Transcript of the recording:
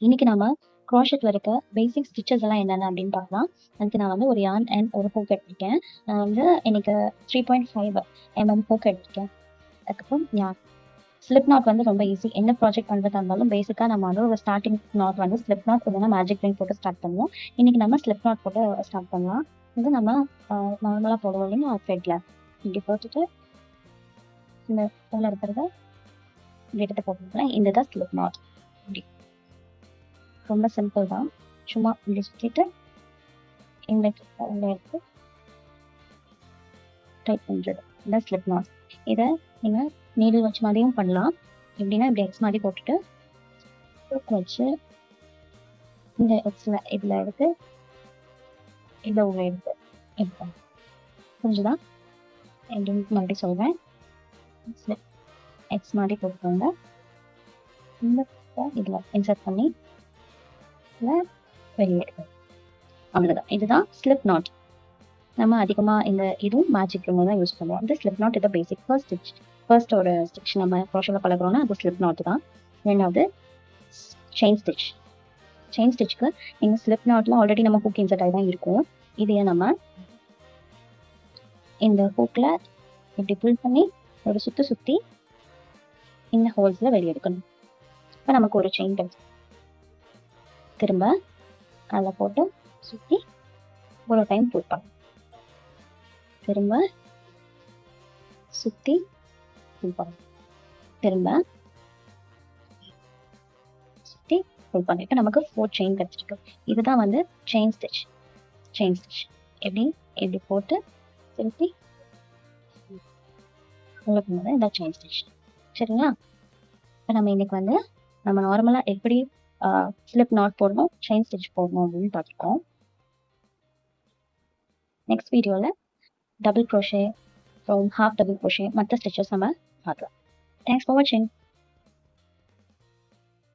இன்னைக்கு நாம க்ரோஷெட் வரைக்க பேசிக் ஸ்டிச்சஸ் எல்லாம் என்னென்ன அப்படின்னு பார்க்கலாம். அதுக்கு நான் வந்து ஒரு yarn அண்ட் ஒரு ஹூக் எடுத்திருக்கேன். நான் வந்து எனக்கு 3.5 ஹூக் எடுத்திருக்கேன். அதுக்கப்புறம் ஸ்லிப் நாட் வந்து ரொம்ப ஈஸி. என்ன ப்ராஜெக்ட் பண்றதா இருந்தாலும் பேசிக்கா நம்ம வந்து ஒரு ஸ்டார்டிங் நாட் வந்து ஸ்லிப் நாட் இல்லைன்னா மேஜிக் ரிங் போட்டு ஸ்டார்ட் பண்ணுவோம். இன்னைக்கு நம்ம ஸ்லிப் நாட் போட்டு ஸ்டார்ட் பண்ணலாம். இது நம்ம நார்மலா போடுவோம் இல்லைங்களா த்ரெட்ல. இப்படி போட்டுட்டு இந்த உள்ள இருக்கிறத இப்படி எடுத்து போட்டுக்கலாம். இதுதான் ஸ்லிப் நாட். இப்படி ரொம்ப சிம்பிள் தான். சும்மா இப்படி சுத்திட்டு இந்த உள்ள எடுத்து டைட் பண்றது. இதான் ஸ்லிப் நாட். இதை நீங்க நீடில் வச்சு மாதிரியும் பண்ணலாம். எப்படின்னா இப்படி எக்ஸ் மாதிரி போட்டுட்டு ஹூக் வச்சு இந்த எக்ஸ்ல இதுல எடுத்து இதை உள்ள எடுத்து எடுப்போம். புரிஞ்சுதா? எப்படின்னு மறுபடியும் சொல்றேன். எக்ஸ் மாதிரி போட்டுக்கோங்க. இந்த இதுல இன்சர்ட் பண்ணி இதில் வெளியே எடுப்போம். அவ்வளோதான். இதுதான் ஸ்லிப் நாட். நம்ம அதிகமாக இந்த இதுவும் மேஜிக் ரிங் தான் யூஸ் பண்ணுவோம். இந்த ஸ்லிப் நாட் இதை பேசிக் ஃபர்ஸ்ட் ஒரு ஸ்டிச் நம்ம க்ரோஷேல பழகிறோம்னா அது ஸ்லிப் நாட் தான். ரெண்டாவது செயின் ஸ்டிச். செயின் ஸ்டிச்சுக்கு எங்கள் ஸ்லிப் நாட்ல ஆல்ரெடி நம்ம ஹூக் இன்சர்ட் ஆகி தான் இருக்கும். இதையே நம்ம இந்த ஹூக்கில் இப்படி புல் பண்ணி ஒரு சுற்றி இந்த ஹோல்ஸில் வெளியே எடுக்கணும். இப்போ நமக்கு ஒரு செயின் கிடைக்கும். திரும்ப அதில் போட்டு சுற்றி ஒரு டைம் புல் பண்ணணும். திரும்ப சுற்றி புல் பண்ணணும். திரும்ப சுற்றி புல் பண்ணிட்டு நமக்கு 4 செயின் கிடைச்சிருக்கு. இதுதான் வந்து செயின் ஸ்டிச். எப்படி போட்டு திருப்பி உங்களுக்கு இந்த செயின் ஸ்டிச். சரிங்களா? இப்போ நம்ம இன்னைக்கு வந்து நம்ம நார்மலாக எப்படி ஸ்லிப் நாட் போடணும், செயின் ஸ்டிச் போடணும் அப்படின்னு பார்த்துருக்கோம். நெக்ஸ்ட் வீடியோவில் double crochet, half double crochet, மற்ற ஸ்டிச்சஸ் நம்ம பார்க்கலாம். தேங்க்ஸ் ஃபார் வாட்சிங்.